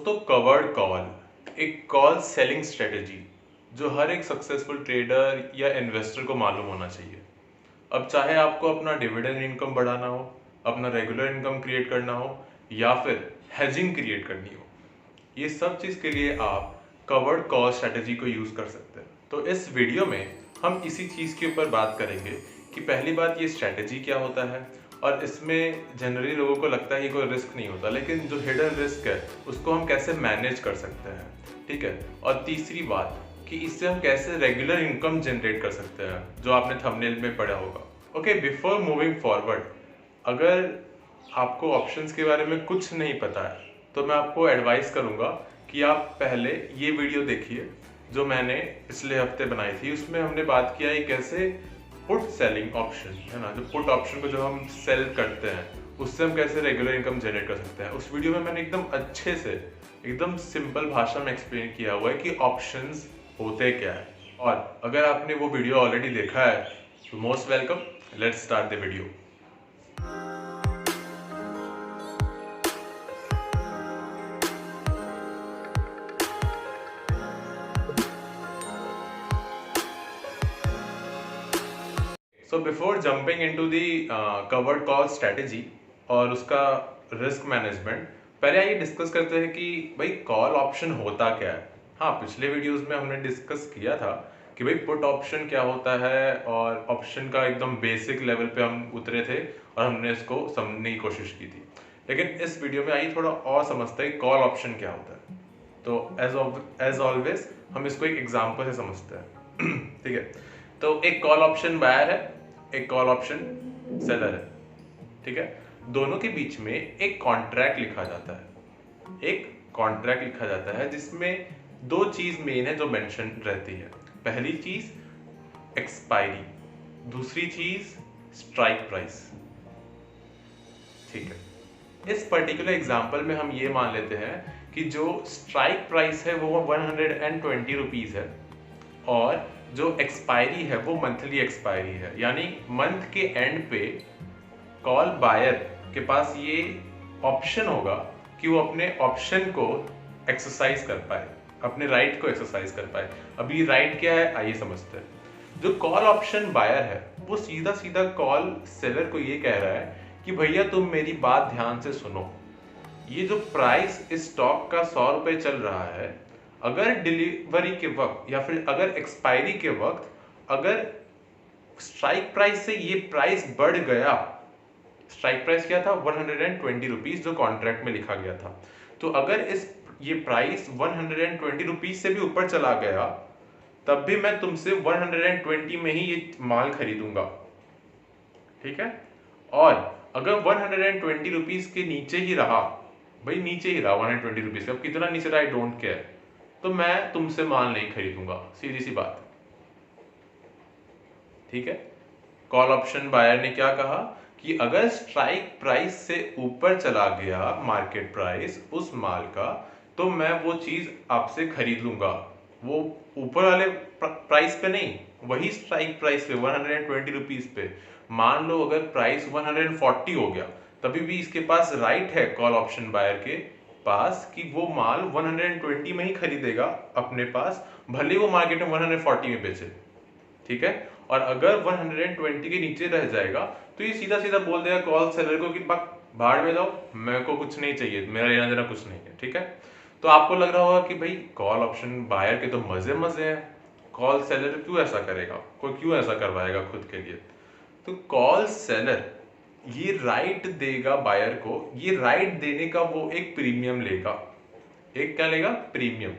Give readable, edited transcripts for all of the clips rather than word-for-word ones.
दोस्तों, covered call एक call selling strategy जो हर एक सक्सेसफुल ट्रेडर या इन्वेस्टर को मालूम होना चाहिए। अब चाहे आपको अपना डिविडेंड इनकम बढ़ाना हो, अपना रेगुलर इनकम क्रिएट करना हो या फिर हेजिंग क्रिएट करनी हो, ये सब चीज़ के लिए आप कवर्ड कॉल स्ट्रेटेजी को यूज़ कर सकते हैं। तो इस वीडियो में हम इसी चीज़ के ऊपर बात करेंगे कि पहली बात ये स्ट्रेटेजी क्या होता है, और इसमें जनरली लोगों को लगता है कि कोई रिस्क नहीं होता, लेकिन जो हिडन रिस्क है उसको हम कैसे मैनेज कर सकते हैं, ठीक है। और तीसरी बात कि इससे हम कैसे रेगुलर इनकम जनरेट कर सकते हैं, जो आपने थंबनेल में पढ़ा होगा। ओके, बिफोर मूविंग फॉरवर्ड, अगर आपको ऑप्शंस के बारे में कुछ नहीं पता है तो मैं आपको एडवाइस करूंगा कि आप पहले ये वीडियो देखिए जो मैंने पिछले हफ्ते बनाई थी। उसमें हमने बात किया है कैसे पुट सेलिंग ऑप्शन है ना, जो पुट ऑप्शन को जो हम सेल करते हैं उससे हम कैसे रेगुलर इनकम जनरेट कर सकते हैं। उस वीडियो में मैंने एकदम अच्छे से, एकदम सिंपल भाषा में एक्सप्लेन किया हुआ है कि ऑप्शंस होते क्या है। और अगर आपने वो वीडियो ऑलरेडी देखा है तो most welcome, let's start the video. So before jumping into the covered call strategy और उसका रिस्क मैनेजमेंट, पहले आइए डिस्कस करते हैं कि भाई कॉल ऑप्शन होता क्या है। हाँ, पिछले वीडियोस में हमने डिस्कस किया था कि भाई पुट ऑप्शन क्या होता है, और ऑप्शन का एकदम बेसिक लेवल पे हम उतरे थे और हमने इसको समझने की कोशिश की थी। लेकिन इस वीडियो में आइए थोड़ा और समझते हैं कॉल ऑप्शन क्या होता है। तो एज ऑलवेज हम इसको एक एग्जाम्पल से समझते हैं ठीक है। तो एक कॉल ऑप्शन बायर है, एक कॉल ऑप्शन सेलर है, ठीक है। दोनों के बीच में एक कॉन्ट्रैक्ट लिखा जाता है, एक कॉन्ट्रैक्ट लिखा जाता है जिसमें दो चीज मेन है जो मेंशन रहती है। पहली चीज एक्सपायरी, दूसरी चीज स्ट्राइक प्राइस, ठीक है। इस पर्टिकुलर एग्जांपल में हम ये मान लेते हैं कि जो स्ट्राइक प्राइस है वो 120 रुपीज है, और जो एक्सपायरी है वो मंथली एक्सपायरी है। यानी मंथ के एंड पे कॉल बायर के पास ये ऑप्शन होगा कि वो अपने ऑप्शन को एक्सरसाइज कर पाए, अपने राइट को एक्सरसाइज कर पाए। अभी राइट क्या है आइए समझते हैं। जो कॉल ऑप्शन बायर है वो सीधा सीधा कॉल सेलर को ये कह रहा है कि भैया तुम मेरी बात ध्यान से सुनो, ये जो प्राइस इस स्टॉक का 100 रुपए चल रहा है, अगर डिलीवरी के वक्त या फिर अगर एक्सपायरी के वक्त अगर स्ट्राइक प्राइस से ये प्राइस बढ़ गया, स्ट्राइक प्राइस क्या था 120 रुपीज जो कॉन्ट्रैक्ट में लिखा गया था, तो अगर ये प्राइस 120 रुपीज से भी ऊपर चला गया तब भी मैं तुमसे 120 में ही ये माल खरीदूंगा, ठीक है। और अगर 120 रुपीज के नीचे ही रहा, भाई नीचे ही रहा 120 रुपीज का, अब कितना नीचे रहा आई डोंट केयर, तो मैं तुमसे माल नहीं खरीदूंगा, सीधी सी बात, ठीक है। कॉल ऑप्शन बायर ने क्या कहा कि अगर स्ट्राइक प्राइस से ऊपर चला गया मार्केट प्राइस उस माल का, तो मैं वो चीज आपसे खरीद लूंगा, वो ऊपर वाले प्राइस पे नहीं, वही स्ट्राइक प्राइस पे 120 रुपीज पे। मान लो अगर प्राइस 140 हो गया, तभी भी इसके पास राइट है कॉल ऑप्शन बायर के पास कि वो माल 120 में ही खरीदेगा अपने पास, भले वो मार्केट में 140 में बेचे, ठीक है। और अगर 120 के नीचे रह जाएगा तो ये सीधा सीधा बोल देगा कॉल सेलर को कि भाड़ में जाओ, मेरे को कुछ नहीं चाहिए, मेरा लेना देना कुछ नहीं है, ठीक है। तो आपको लग रहा होगा कि भाई कॉल ऑप्शन बायर के तो मजे मजे हैं, कॉल सेलर क्यों ऐसा करेगा, कोई क्यों ऐसा करवाएगा खुद के लिए। तो कॉल सेलर ये राइट देगा बायर को, ये राइट देने का वो एक प्रीमियम लेगा, एक क्या लेगा, प्रीमियम,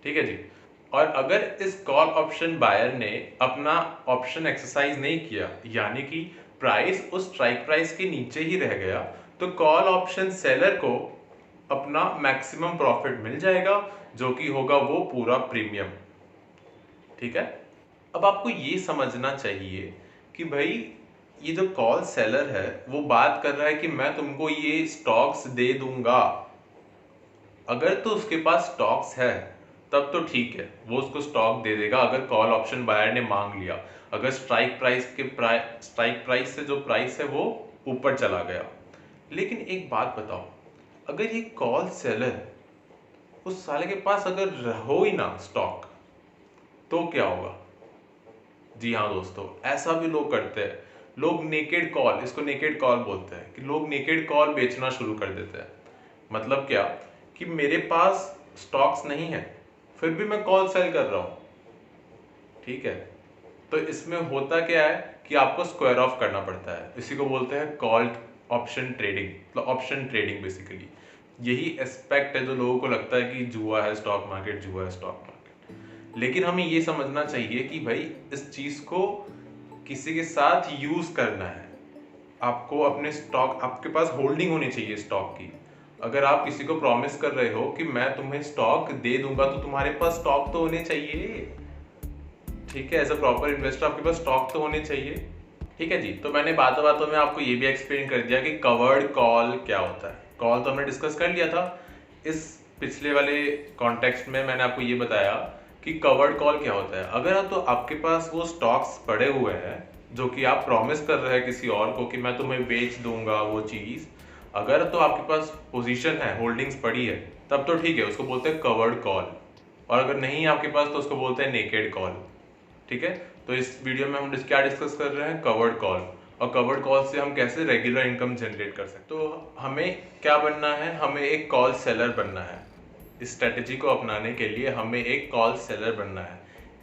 ठीक है जी। और अगर इस कॉल ऑप्शन बायर ने अपना ऑप्शन एक्सरसाइज नहीं किया, यानी कि प्राइस उस स्ट्राइक प्राइस के नीचे ही रह गया, तो कॉल ऑप्शन सेलर को अपना मैक्सिमम प्रॉफिट मिल जाएगा, जो कि होगा वो पूरा प्रीमियम, ठीक है। अब आपको ये समझना चाहिए कि भाई ये जो कॉल सेलर है वो बात कर रहा है कि मैं तुमको ये स्टॉक्स दे दूंगा, अगर तो उसके पास स्टॉक्स है तब तो ठीक है, वो उसको स्टॉक दे देगा अगर कॉल ऑप्शन बायर ने मांग लिया, अगर स्ट्राइक प्राइस से जो प्राइस है वो ऊपर चला गया। लेकिन एक बात बताओ, अगर ये कॉल सेलर उस साले के पास अगर हो ही ना स्टॉक तो क्या होगा? जी हाँ दोस्तों, ऐसा भी लोग करते हैं। लोग नेकेड कॉल, इसको नेकेड कॉल बोलते हैं, कि लोग नेकेड कॉल बेचना शुरू कर देते हैं। मतलब क्या, कि मेरे पास स्टॉक्स नहीं है फिर भी मैं कॉल सेल कर रहा हूँ, ठीक है। तो इसमें होता क्या है कि आपको स्क्वायर ऑफ करना पड़ता है, इसी को बोलते हैं कॉल ऑप्शन ट्रेडिंग, मतलब ऑप्शन ट्रेडिंग बेसिकली। यही एस्पेक्ट है जो लोगों को लगता है कि जुआ है स्टॉक मार्केट, जुआ है स्टॉक मार्केट। लेकिन हमें ये समझना चाहिए कि भाई इस चीज को किसी के साथ यूज करना है। आपको अपने स्टॉक, आपके पास होल्डिंग होनी चाहिए स्टॉक की। अगर आप किसी को प्रॉमिस कर रहे हो कि मैं तुम्हें स्टॉक दे दूंगा, तो तुम्हारे पास स्टॉक तो होने चाहिए, ठीक है। एज अ प्रॉपर इन्वेस्टर आपके पास स्टॉक तो होने चाहिए, ठीक है जी। तो मैंने बातों बातों में आपको ये भी एक्सप्लेन कर दिया कि कवर्ड कॉल क्या होता है। कॉल तो हमने डिस्कस कर लिया था। इस पिछले वाले कॉन्टेक्स्ट में मैंने आपको ये बताया कि कवर्ड कॉल क्या होता है। अगर तो आपके पास वो स्टॉक्स पड़े हुए हैं जो कि आप प्रॉमिस कर रहे हैं किसी और को कि मैं तुम्हें बेच दूंगा वो चीज, अगर तो आपके पास पोजीशन है, होल्डिंग्स पड़ी है, तब तो ठीक है, उसको बोलते हैं कवर्ड कॉल। और अगर नहीं है आपके पास तो उसको बोलते हैं नेकेड कॉल, ठीक है। तो इस वीडियो में हम क्या डिस्कस कर रहे हैं, कवर्ड कॉल। और कवर्ड कॉल से हम कैसे रेगुलर इनकम जनरेट कर सकते हैं। तो हमें क्या बनना है, हमें एक कॉल सेलर बनना है। इस स्ट्रेटेजी को अपनाने के लिए हमें एक कॉल सेलर बनना है।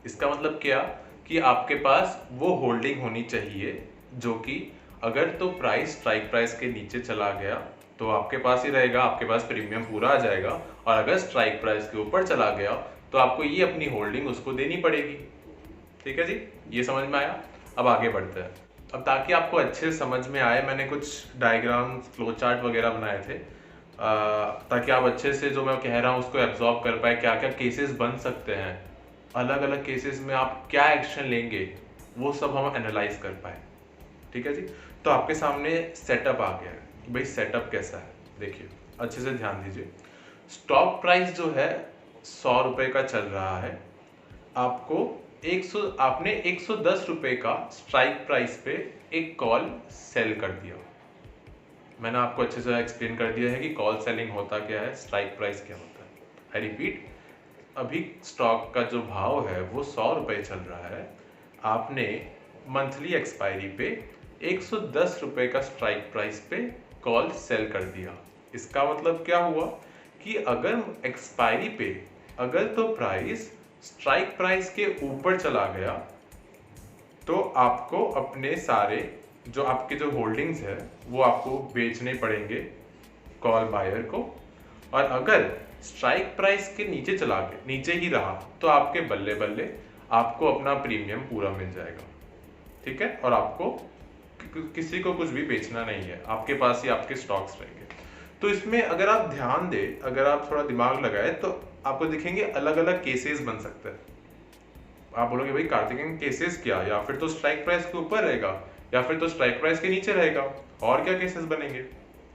इसका मतलब क्या, कि आपके पास वो होल्डिंग होनी चाहिए जो कि अगर तो प्राइस स्ट्राइक प्राइस के नीचे चला गया तो आपके पास ही रहेगा, आपके पास प्रीमियम पूरा आ जाएगा। और अगर स्ट्राइक प्राइस के ऊपर चला गया तो आपको ये अपनी होल्डिंग उसको देनी पड़ेगी, ठीक है जी। ये समझ में आया। अब आगे बढ़ते हैं। अब ताकि आपको अच्छे से समझ में आए, मैंने कुछ डायग्राम, फ्लो चार्ट वगैरह बनाए थे, ताकि आप अच्छे से जो मैं कह रहा हूँ उसको एब्जॉर्ब कर पाए। क्या क्या केसेस बन सकते हैं, अलग अलग केसेस में आप क्या एक्शन लेंगे, वो सब हम एनालाइज कर पाए, ठीक है जी। तो आपके सामने सेटअप आ गया है कि भाई सेटअप कैसा है। देखिए अच्छे से ध्यान दीजिए। स्टॉक प्राइस जो है 100 रुपये का चल रहा है। आपको 110 रुपए का स्ट्राइक प्राइस पे एक कॉल सेल कर दिया। मैंने आपको अच्छे से एक्सप्लेन कर दिया है कि कॉल सेलिंग होता क्या है, स्ट्राइक प्राइस क्या होता है। आई रिपीट, अभी स्टॉक का जो भाव है वो 100 रुपए चल रहा है। आपने मंथली एक्सपायरी पे 110 रुपए का स्ट्राइक प्राइस पे कॉल सेल कर दिया। इसका मतलब क्या हुआ कि अगर एक्सपायरी पे अगर तो प्राइस स्ट्राइक प्राइस के ऊपर चला गया तो आपको अपने सारे जो आपके जो होल्डिंग्स है वो आपको बेचने पड़ेंगे कॉल बायर को। और अगर स्ट्राइक प्राइस के नीचे चला गया, नीचे ही रहा, तो आपके बल्ले बल्ले आपको अपना प्रीमियम पूरा मिल जाएगा, ठीक है। और आपको किसी को कुछ भी बेचना नहीं है, आपके पास ही आपके स्टॉक्स रहेंगे। तो इसमें अगर आप ध्यान दें, अगर आप थोड़ा दिमाग लगाए तो आपको दिखेंगे अलग अलग केसेस बन सकते हैं। आप बोलोगे भाई कार्तिकेयन केसेस क्या, या फिर तो स्ट्राइक प्राइस के ऊपर रहेगा या फिर तो स्ट्राइक प्राइस के नीचे रहेगा, और क्या केसेस बनेंगे।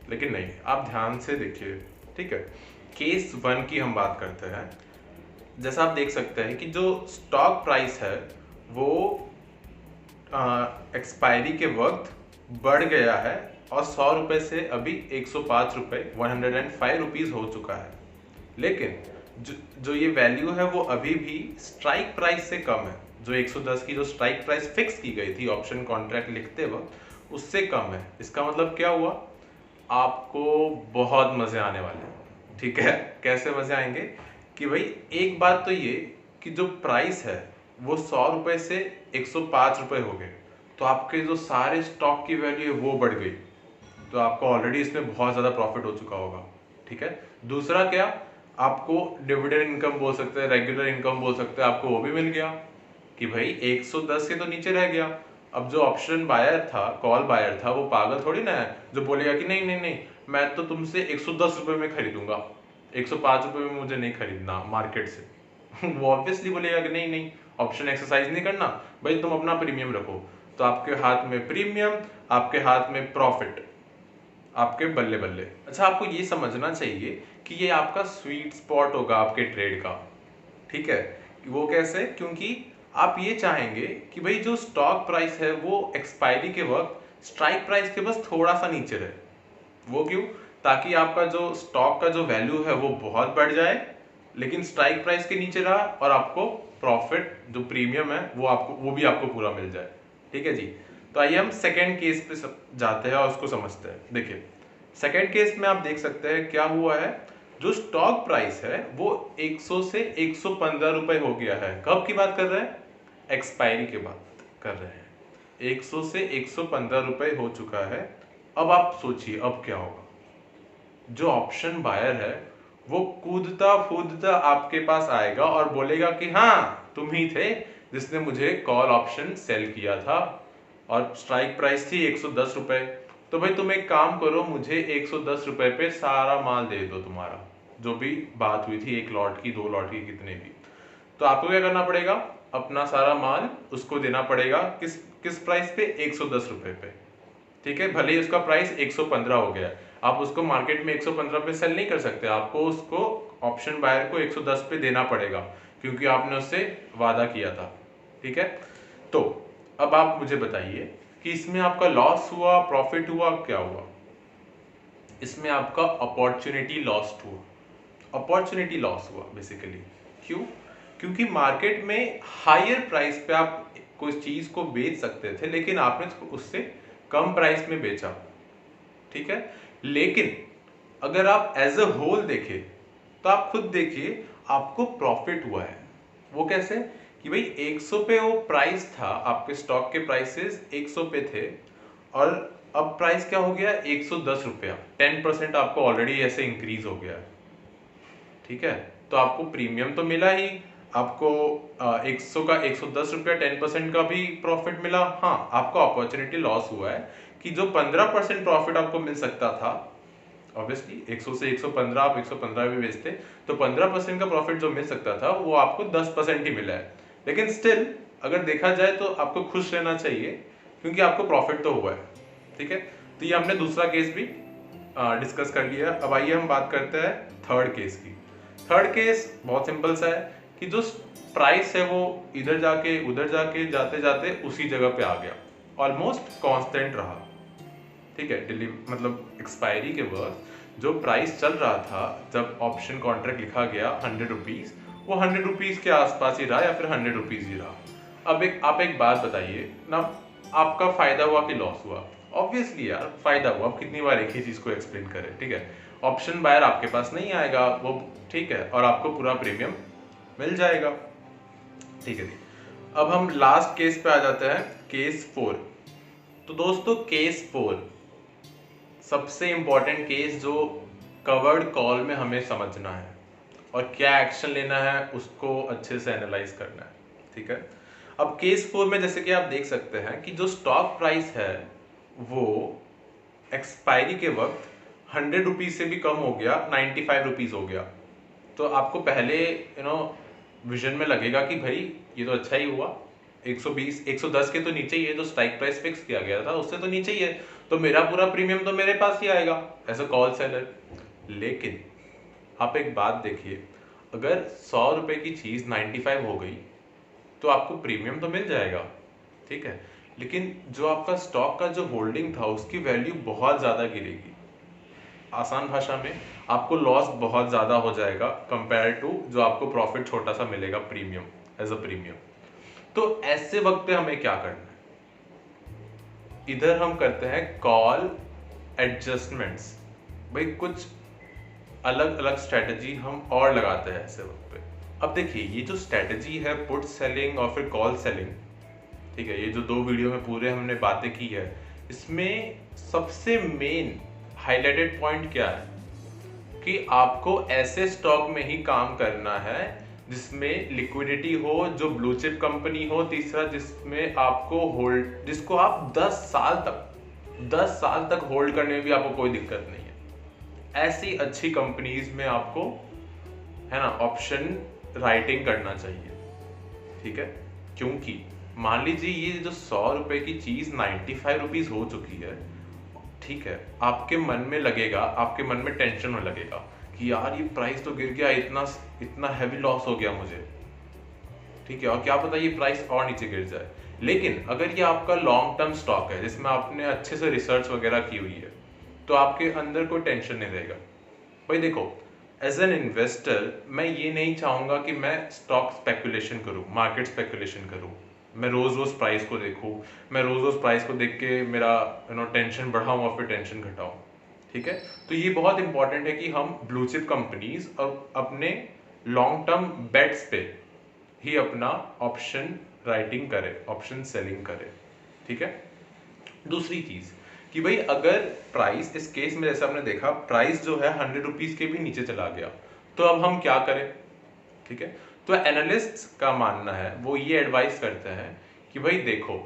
लेकिन नहीं, आप ध्यान से देखिए, ठीक है। केस 1 की हम बात करते हैं। जैसा आप देख सकते हैं कि जो स्टॉक प्राइस है वो एक्सपायरी के वक्त बढ़ गया है और 100 रुपए से अभी 105 रुपए 105 रुपीज हो चुका है। लेकिन जो ये वैल्यू है वो अभी भी स्ट्राइक प्राइस से कम है। जो 110 की जो स्ट्राइक प्राइस फिक्स की गई थी ऑप्शन कॉन्ट्रैक्ट लिखते वक्त, उससे कम है। इसका मतलब क्या हुआ, आपको बहुत मजे आने वाले हैं, ठीक है। कैसे मजे आएंगे, कि भाई एक बात तो ये कि जो प्राइस है वो 100 रुपए से 105 रुपए हो गए, तो आपके जो सारे स्टॉक की वैल्यू है वो बढ़ गई, तो आपको ऑलरेडी इसमें बहुत ज़्यादा प्रॉफिट हो चुका होगा, ठीक है। दूसरा क्या, आपको डिविडेंड इनकम बोल सकते हैं, रेगुलर इनकम बोल सकते हैं, आपको वो भी मिल गया कि भाई 110 के तो नीचे रह गया। अब जो ऑप्शन बायर था, कॉल बायर था, वो पागल थोड़ी ना है जो बोलेगा कि नहीं नहीं नहीं, मैं तो तुमसे 110 रुपए में खरीदूंगा, 105 रुपए में मुझे नहीं खरीदना मार्केट से। वो ऑब्वियसली बोलेगा कि नहीं नहीं, ऑप्शन एक्सरसाइज नहीं करना भाई, तुम अपना प्रीमियम रखो। तो आपके हाथ में प्रीमियम, आपके हाथ में प्रॉफिट, आपके बल्ले बल्ले। अच्छा, आपको ये समझना चाहिए कि ये आपका स्वीट स्पॉट होगा आपके ट्रेड का, ठीक है। वो कैसे, क्योंकि आप ये चाहेंगे कि भाई जो स्टॉक प्राइस है वो एक्सपायरी के वक्त स्ट्राइक प्राइस के बस थोड़ा सा नीचे रहे। वो क्यों, ताकि आपका जो स्टॉक का जो वैल्यू है वो बहुत बढ़ जाए लेकिन स्ट्राइक प्राइस के नीचे रहा और आपको प्रॉफिट जो प्रीमियम है वो भी आपको पूरा मिल जाए। ठीक है जी। तो आइए हम सेकेंड केस पे जाते हैं और उसको समझते हैं। देखिए सेकेंड केस में आप देख सकते हैं क्या हुआ है, जो स्टॉक प्राइस है वो 100 से 115 रुपए हो गया है। कब की बात कर रहे हैं? एक्सपायरी के बात कर रहे हैं। 100 से 115 रुपए हो चुका है। अब आप सोचिए अब क्या होगा। जो ऑप्शन बायर है वो कूदता फूदता आपके पास आएगा और बोलेगा कि हाँ तुम ही थे जिसने मुझे कॉल ऑप्शन सेल किया था और स्ट्राइक प्राइस थी 110 रुपए। तो भाई तुम एक काम करो, मुझे 110 रुपए पे सारा माल दे दो, तुम्हारा जो भी बात हुई थी, 1 लॉट की 2 लॉट की कितने भी। तो आपको क्या करना पड़ेगा, अपना सारा माल उसको देना पड़ेगा। किस किस प्राइस पे? 110 रुपए पे। ठीक है, भले ही उसका प्राइस 115 हो गया, आप उसको मार्केट में 115 पे सेल नहीं कर सकते, आपको उसको ऑप्शन बायर को 110 पे देना पड़ेगा क्योंकि आपने उससे वादा किया था। ठीक है, तो अब आप मुझे बताइए कि इसमें आपका लॉस हुआ, प्रॉफिट हुआ, क्या हुआ? इसमें आपका अपॉर्चुनिटी लॉस हुआ। अपॉर्चुनिटी लॉस हुआ बेसिकली। क्यों? क्योंकि मार्केट में हायर प्राइस पे आप कोई चीज को बेच सकते थे लेकिन आपने उससे कम प्राइस में बेचा। ठीक है, लेकिन अगर आप एज अ होल देखें तो आप खुद देखिए आपको प्रॉफिट हुआ है। वो कैसे? कि भाई 100 पे वो प्राइस था, आपके स्टॉक के प्राइसेस 100 पे थे और अब प्राइस क्या हो गया? 110 रुपया। 10% आपको ऑलरेडी ऐसे इंक्रीज हो गया। ठीक है, तो आपको प्रीमियम तो मिला ही, आपको 100 का 110 रुपया 10% का भी प्रॉफिट मिला। हाँ, आपको अपॉर्चुनिटी लॉस हुआ है कि जो 15% प्रॉफिट आपको मिल सकता था, ऑब्वियसली 100 से 115 आप 115 भी बेचते तो 15% का प्रॉफिट जो मिल सकता था वो आपको 10% ही मिला है। लेकिन स्टिल अगर देखा जाए तो आपको खुश रहना चाहिए क्योंकि आपको प्रॉफिट तो हुआ है। ठीक है, तो ये हमने दूसरा केस भी डिस्कस कर लिया। अब आइए हम बात करते हैं थर्ड केस की। थर्ड केस बहुत सिंपल सा है कि जो प्राइस है वो इधर जाके उधर जाके जाते जाते उसी जगह पे आ गया, ऑलमोस्ट कांस्टेंट रहा। ठीक है, मतलब एक्सपायरी के वक्त जो प्राइस चल रहा था जब ऑप्शन कॉन्ट्रैक्ट लिखा गया 100 रुपीज, वो 100 रुपीज के आसपास ही रहा या फिर 100 रुपीज ही रहा। अब आप एक बात बताइए ना, आपका फायदा हुआ कि लॉस हुआ? ऑब्वियसली यार फायदा हुआ। अब कितनी बार एक ही चीज को एक्सप्लेन करें। ठीक है, ऑप्शन बायर आपके पास नहीं आएगा वो, ठीक है, और आपको पूरा प्रीमियम मिल जाएगा। ठीक है जी, अब हम लास्ट केस पे आ जाते हैं, केस 4। तो दोस्तों केस 4 सबसे इंपॉर्टेंट केस जो कवर्ड कॉल में हमें समझना है और क्या एक्शन लेना है उसको अच्छे से एनालाइज करना है। ठीक है, अब केस 4 में जैसे कि आप देख सकते हैं कि जो स्टॉक प्राइस है वो एक्सपायरी के वक्त 100 रुपीज से भी कम हो गया, 95 रुपीज हो गया। तो आपको पहले विजन में लगेगा कि भाई ये तो अच्छा ही हुआ, 120 110 के तो नीचे ही है, जो स्ट्राइक प्राइस फिक्स किया गया था उससे तो नीचे ही है, तो मेरा पूरा प्रीमियम तो मेरे पास ही आएगा एज अ कॉल सेलर। लेकिन आप एक बात देखिए, अगर 100 रुपए की चीज 95 हो गई तो आपको प्रीमियम तो मिल जाएगा। ठीक है, लेकिन जो आपका स्टॉक का जो होल्डिंग था उसकी वैल्यू बहुत ज्यादा गिरेगी। आसान भाषा में आपको लॉस बहुत ज्यादा हो जाएगा कंपेयर टू जो आपको प्रॉफिट छोटा सा मिलेगा प्रीमियम, एज अ प्रीमियम। तो ऐसे वक्त पे हमें क्या करना है? इधर हम करते हैं कॉल एडजस्टमेंट्स। भाई कुछ अलग अलग स्ट्रेटजी हम और लगाते हैं ऐसे वक्त पे। अब देखिए ये जो स्ट्रेटजी है पुट सेलिंग और फिर कॉल सेलिंग, ठीक है, ये जो 2 वीडियो में पूरे हमने बातें की है, इसमें सबसे मेन हाईलाइटेड पॉइंट क्या है कि आपको ऐसे स्टॉक में ही काम करना है जिसमें लिक्विडिटी हो, जो ब्लू चिप कंपनी हो, तीसरा जिसमें आपको होल्ड, जिसको आप 10 साल तक होल्ड करने में भी आपको कोई दिक्कत नहीं है। ऐसी अच्छी कंपनीज में आपको, है ना, ऑप्शन राइटिंग करना चाहिए। ठीक है, क्योंकि मान लीजिए ये जो 100 रुपए की चीज 95 रुपीज हो चुकी है, ठीक है, आपके मन में लगेगा, आपके मन में टेंशन में लगेगा कि यार ये प्राइस तो गिर गया, इतना हैवी लॉस हो गया मुझे। ठीक है, और क्या पता ये प्राइस और नीचे गिर जाए। लेकिन अगर ये आपका लॉन्ग टर्म स्टॉक है जिसमें आपने अच्छे से रिसर्च वगैरह की हुई है तो आपके अंदर कोई टेंशन नहीं रहेगा। भाई देखो, एज एन इन्वेस्टर मैं ये नहीं चाहूँगा कि मैं स्टॉक स्पेकुलेशन करूँ, मार्केट स्पेकुलेशन करूँ, मैं रोज़ रोज़ प्राइस को देखूँ, मैं रोज़ रोज़ प्राइस को देख के मेरा टेंशन बढ़ाऊँ और फिर टेंशन घटाऊँ। ठीक है, तो ये बहुत इंपॉर्टेंट है कि हम ब्लू चिप कंपनीज और अपने लॉन्ग टर्म बेट्स पे ही अपना ऑप्शन राइटिंग करें, ऑप्शन सेलिंग करें। ठीक है, दूसरी चीज कि भाई अगर प्राइस इस केस में जैसे आपने देखा प्राइस जो है 100 रुपीज के भी नीचे चला गया तो अब हम क्या करें। ठीक है, तो एनालिस्ट का मानना है, वो ये एडवाइस करते हैं कि भाई देखो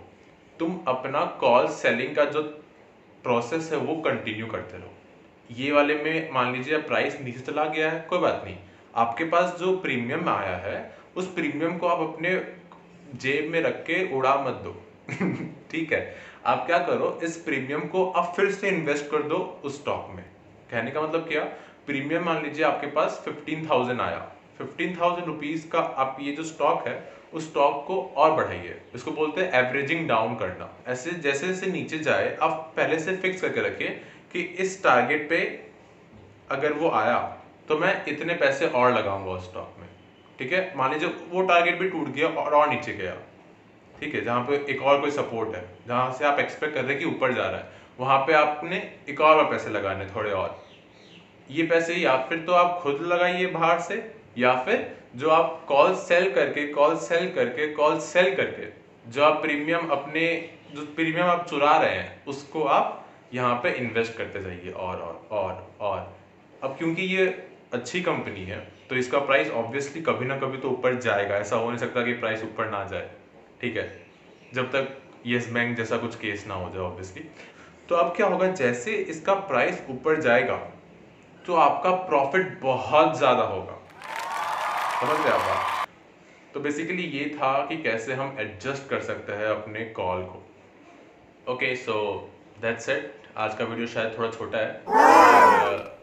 तुम अपना कॉल सेलिंग का जो प्रोसेस है वो कंटिन्यू करते रहो। ये वाले में मान लीजिए प्राइस नीचे चला गया है, कोई बात नहीं, आपके पास जो प्रीमियम आया है उस प्रीमियम को आप अपने जेब में रख के उड़ा मत दो। ठीक है, आप क्या करो, इस प्रीमियम को आप फिर से इन्वेस्ट कर दो उस स्टॉक में। कहने का मतलब क्या, प्रीमियम मान लीजिए आपके पास 15,000 आया, 15,000 रुपीज का आप ये जो स्टॉक है उस स्टॉक को और बढ़ाइए, इसको बोलते हैं एवरेजिंग डाउन करना। ऐसे जैसे जैसे नीचे जाए आप पहले से फिक्स करके रखिए कि इस टारगेट पे अगर वो आया तो मैं इतने पैसे और लगाऊंगा उस स्टॉक में। ठीक है, मान लीजिए वो टारगेट भी टूट गया और नीचे गया, ठीक है, जहाँ पे एक और कोई सपोर्ट है, जहाँ से आप एक्सपेक्ट कर रहे हैं कि ऊपर जा रहा है, वहां पे आपने एक और पैसे लगाने थोड़े और। ये पैसे या फिर तो आप खुद लगाइए बाहर से, या फिर जो आप कॉल सेल करके जो आप प्रीमियम अपने जो प्रीमियम आप चुरा रहे हैं उसको आप यहाँ पे इन्वेस्ट करते जाइए और। अब क्योंकि ये अच्छी कंपनी है तो इसका प्राइस ऑब्वियसली कभी ना कभी तो ऊपर जाएगा, ऐसा हो नहीं सकता कि प्राइस ऊपर ना जाए। ठीक है, जब तक यस बैंक जैसा कुछ केस ना हो जाए ऑब्वियसली। तो अब क्या होगा, जैसे इसका प्राइस ऊपर जाएगा तो आपका प्रॉफिट बहुत ज्यादा होगा। समझ गए आप बात? तो बेसिकली ये था कि कैसे हम एडजस्ट कर सकते हैं अपने कॉल को। Okay, so that's it. आज का वीडियो शायद थोड़ा छोटा है और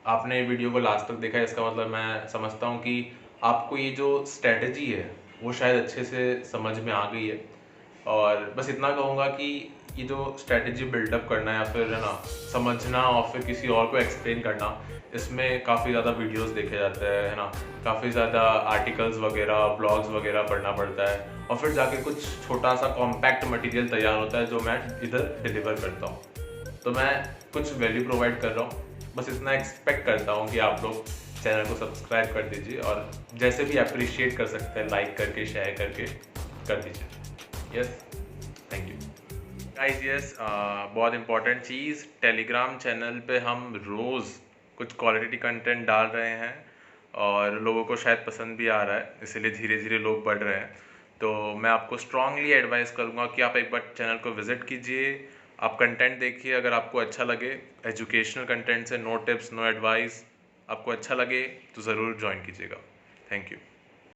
आपने वीडियो को लास्ट तक देखा है, इसका मतलब मैं समझता हूँ कि आपको ये जो स्ट्रेटजी है वो शायद अच्छे से समझ में आ गई है। और बस इतना कहूँगा कि ये जो स्ट्रेटजी बिल्डअप करना या फिर है ना समझना और फिर किसी और को एक्सप्लेन करना, इसमें काफ़ी ज़्यादा वीडियोस देखे जाते हैं, है ना, काफ़ी ज़्यादा आर्टिकल्स वगैरह ब्लॉग्स वगैरह पढ़ना पड़ता है और फिर जाके कुछ छोटा सा कॉम्पैक्ट मटेरियल तैयार होता है जो मैं इधर डिलीवर करता हूँ। तो मैं कुछ वैल्यू प्रोवाइड कर रहा हूँ, बस इतना एक्सपेक्ट करता हूँ कि आप लोग चैनल को सब्सक्राइब कर दीजिए और जैसे भी अप्रिशिएट कर सकते हैं लाइक करके शेयर करके कर दीजिए। Yes, thank you guys. Yes, बहुत इंपॉर्टेंट चीज़, टेलीग्राम चैनल पे हम रोज़ कुछ क्वालिटी कंटेंट डाल रहे हैं और लोगों को शायद पसंद भी आ रहा है, इसीलिए धीरे धीरे लोग बढ़ रहे हैं। तो मैं आपको स्ट्रांगली एडवाइस करूँगा कि आप एक बार चैनल को विज़िट कीजिए, आप कंटेंट देखिए, अगर आपको अच्छा लगे, एजुकेशनल कंटेंट्स है, नो टिप्स नो एडवाइस, आपको अच्छा लगे तो ज़रूर ज्वाइन कीजिएगा। Thank you.